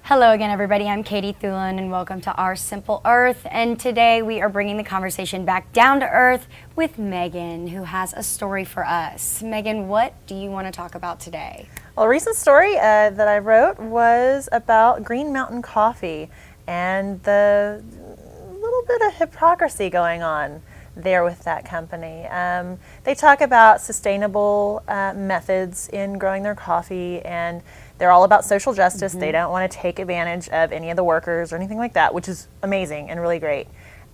Hello again, everybody. I'm Katie Thulin, and welcome to Our Simple Earth. And today we are bringing the conversation back down to earth with Megan, who has a story for us. Megan, what do you want to talk about today? Well, a recent story that I wrote was about Green Mountain Coffee and the little bit of hypocrisy going on there with that company. They talk about sustainable methods in growing their coffee, and they're all about social justice. They don't want to take advantage of any of the workers or anything like that, which is amazing and really great.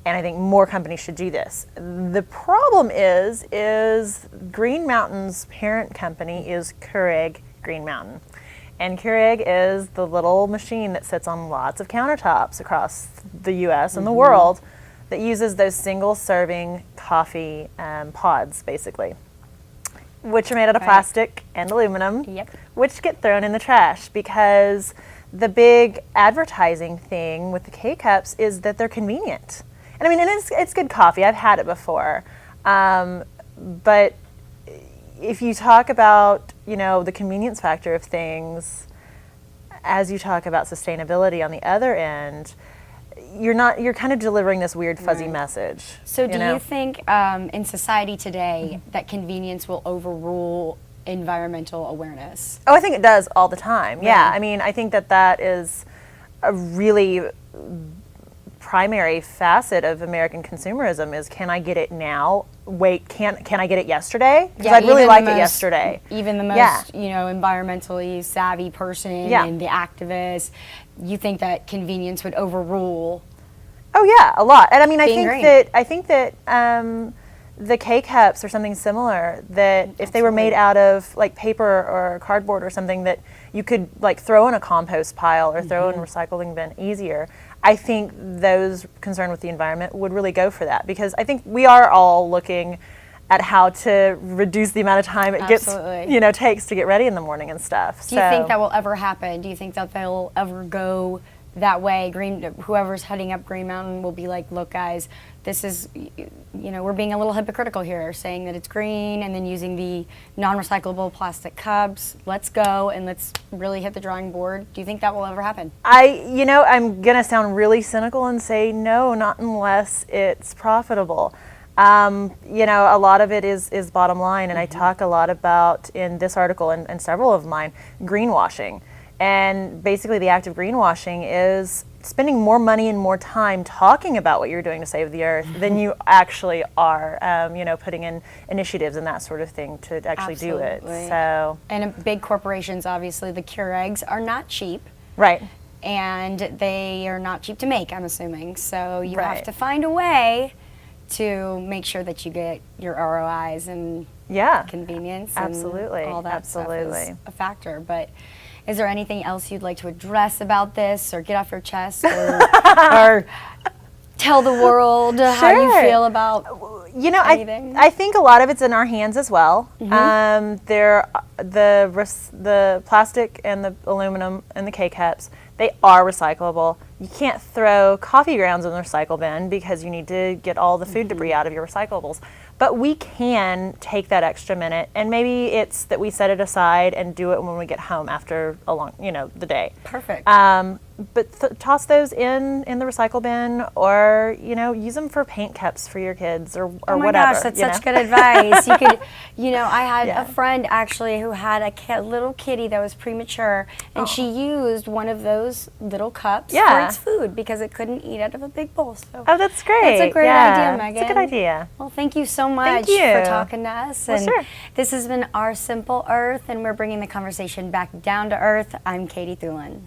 And I think more companies should do this. The problem is Green Mountain's parent company is Keurig Green Mountain. And Keurig is the little machine that sits on lots of countertops across the US and the world that uses those single serving coffee pods, basically, which are made out of plastic and aluminum, which get thrown in the trash because the big advertising thing with the K-Cups is that they're convenient. And I mean, and it's good coffee. I've had it before. But if you talk about, the convenience factor of things, as you talk about sustainability on the other end, you're kind of delivering this weird fuzzy message. So do you think in society today that convenience will overrule environmental awareness? Oh, I think it does all the time. Yeah. I mean, I think that is a really primary facet of American consumerism is, can I get it now? Wait, can I get it yesterday? Because I'd really like it yesterday. Even the most, environmentally savvy person and the activist, you think that convenience would overrule? Oh yeah, a lot. And I mean, I think that the K-Cups or something similar, that if they were made out of like paper or cardboard or something that you could like throw in a compost pile or throw in a recycling bin easier, I think those concerned with the environment would really go for that, because I think we are all looking at how to reduce the amount of time it takes to get ready in the morning and stuff. Do you think that will ever happen? Do you think that they'll ever go that way? Whoever's heading up Green Mountain will be like, look guys, this is, we're being a little hypocritical here, saying that it's green and then using the non-recyclable plastic cups. Let's go and let's really hit the drawing board. Do you think that will ever happen? I'm gonna sound really cynical and say no, not unless it's profitable. A lot of it is bottom line, and I talk a lot about in this article and several of mine, greenwashing. And basically the act of greenwashing is spending more money and more time talking about what you're doing to save the earth than you actually are, putting in initiatives and that sort of thing to actually do it. So, and big corporations, obviously, the Keurigs are not cheap. Right. And they are not cheap to make, I'm assuming. So you have to find a way to make sure that you get your ROIs and convenience. Absolutely. And all that stuff is a factor. But is there anything else you'd like to address about this, or get off your chest, or tell the world how you feel about anything? I think a lot of it's in our hands as well. The plastic and the aluminum and the K-Cups, they are recyclable. You can't throw coffee grounds in the recycle bin because you need to get all the food debris out of your recyclables. But we can take that extra minute, and maybe it's that we set it aside and do it when we get home after a long, the day. Perfect. But toss those in the recycle bin, or use them for paint cups for your kids, or whatever. Oh my gosh, that's such good advice. You could, I had a friend actually who had a little kitty that was premature, and she used one of those little cups for its food because it couldn't eat out of a big bowl. So that's great. That's a great idea, Megan. It's a good idea. Well, thank you so much for talking to us. Well, and this has been Our Simple Earth, and we're bringing the conversation back down to earth. I'm Katie Thulin.